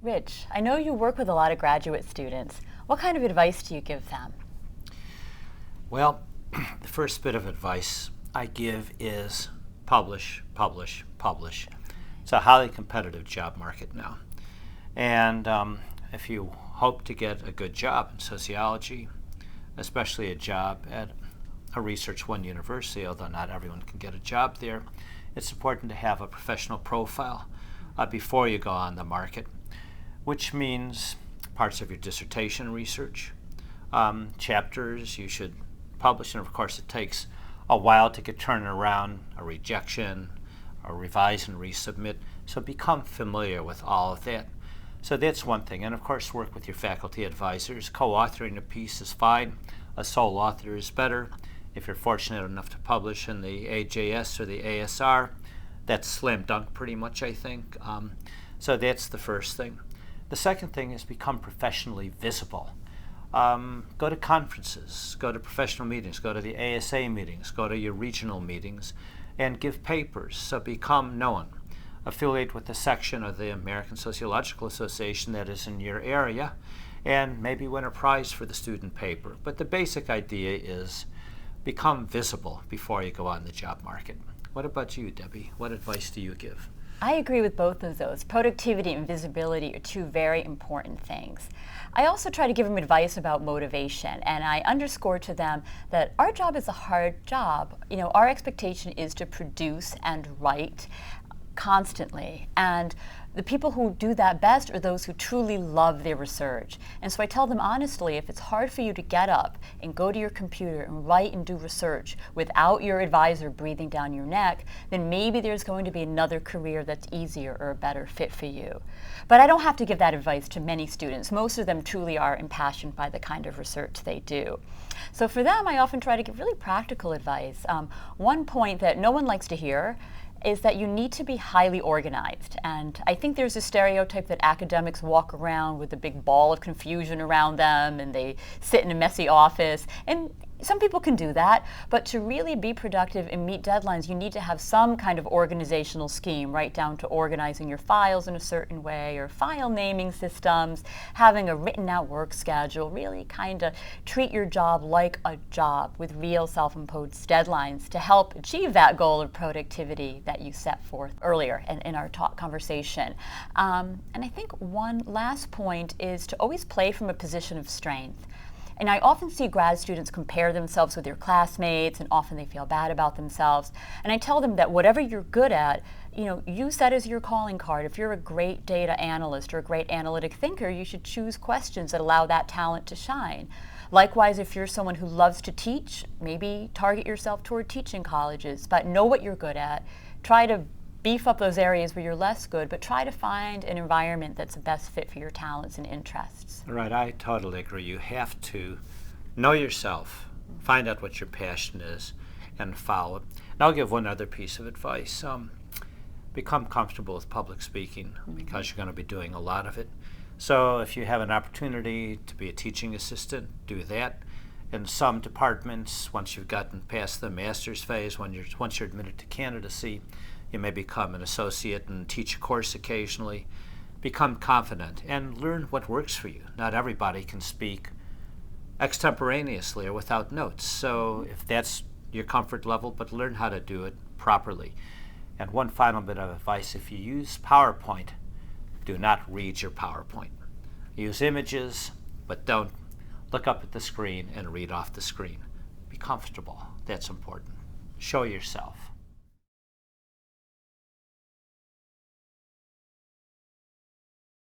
Rich, I know you work with a lot of graduate students. What kind of advice do you give them? Well, the first bit of advice I give is publish, publish, publish. It's a highly competitive job market now. And if you hope to get a good job in sociology, especially a job at a Research One university, although not everyone can get a job there, it's important to have a professional profile before you go on the market, which means parts of your dissertation research, chapters you should publish, and of course it takes a while to get turned around, a rejection, or revise and resubmit, so become familiar with all of that. So that's one thing, and of course work with your faculty advisors. Co-authoring a piece is fine, a sole author is better. If you're fortunate enough to publish in the AJS or the ASR, that's slam dunk pretty much, I think. So that's the first thing. The second thing is become professionally visible. Go to conferences, go to professional meetings, go to the ASA meetings, go to your regional meetings, and give papers, so become known. Affiliate with the section of the American Sociological Association that is in your area, and maybe win a prize for the student paper. But the basic idea is become visible before you go on the job market. What about you, Debbie? What advice do you give? I agree with both of those. Productivity and visibility are two very important things. I also try to give them advice about motivation, and I underscore to them that our job is a hard job. Our expectation is to produce and write constantly, and the people who do that best are those who truly love their research. And so I tell them honestly, if it's hard for you to get up and go to your computer and write and do research without your advisor breathing down your neck, then maybe there's going to be another career that's easier or a better fit for you. But I don't have to give that advice to many students. Most of them truly are impassioned by the kind of research they do. So for them, I often try to give really practical advice. One point that no one likes to hear is that you need to be highly organized. And I think there's a stereotype that academics walk around with a big ball of confusion around them and they sit in a messy office. And some people can do that, but to really be productive and meet deadlines, you need to have some kind of organizational scheme, right down to organizing your files in a certain way, or file naming systems, having a written out work schedule, really kind of treat your job like a job with real self-imposed deadlines to help achieve that goal of productivity that you set forth earlier in our talk conversation. And I think one last point is to always play from a position of strength. And I often see grad students compare themselves with their classmates, and often they feel bad about themselves. And I tell them that whatever you're good at, use that as your calling card. If you're a great data analyst or a great analytic thinker, you should choose questions that allow that talent to shine. Likewise, if you're someone who loves to teach, maybe target yourself toward teaching colleges, but know what you're good at. Try to beef up those areas where you're less good, but try to find an environment that's the best fit for your talents and interests. Right, I totally agree. You have to know yourself, find out what your passion is, and follow it. And I'll give one other piece of advice. Become comfortable with public speaking, because you're going to be doing a lot of it. So if you have an opportunity to be a teaching assistant, do that. In some departments, once you've gotten past the master's phase, once you're admitted to candidacy, you may become an associate and teach a course occasionally. Become confident and learn what works for you. Not everybody can speak extemporaneously or without notes. So if that's your comfort level, but learn how to do it properly. And one final bit of advice, if you use PowerPoint, do not read your PowerPoint. Use images, but don't look up at the screen and read off the screen. Be comfortable. That's important. Show yourself.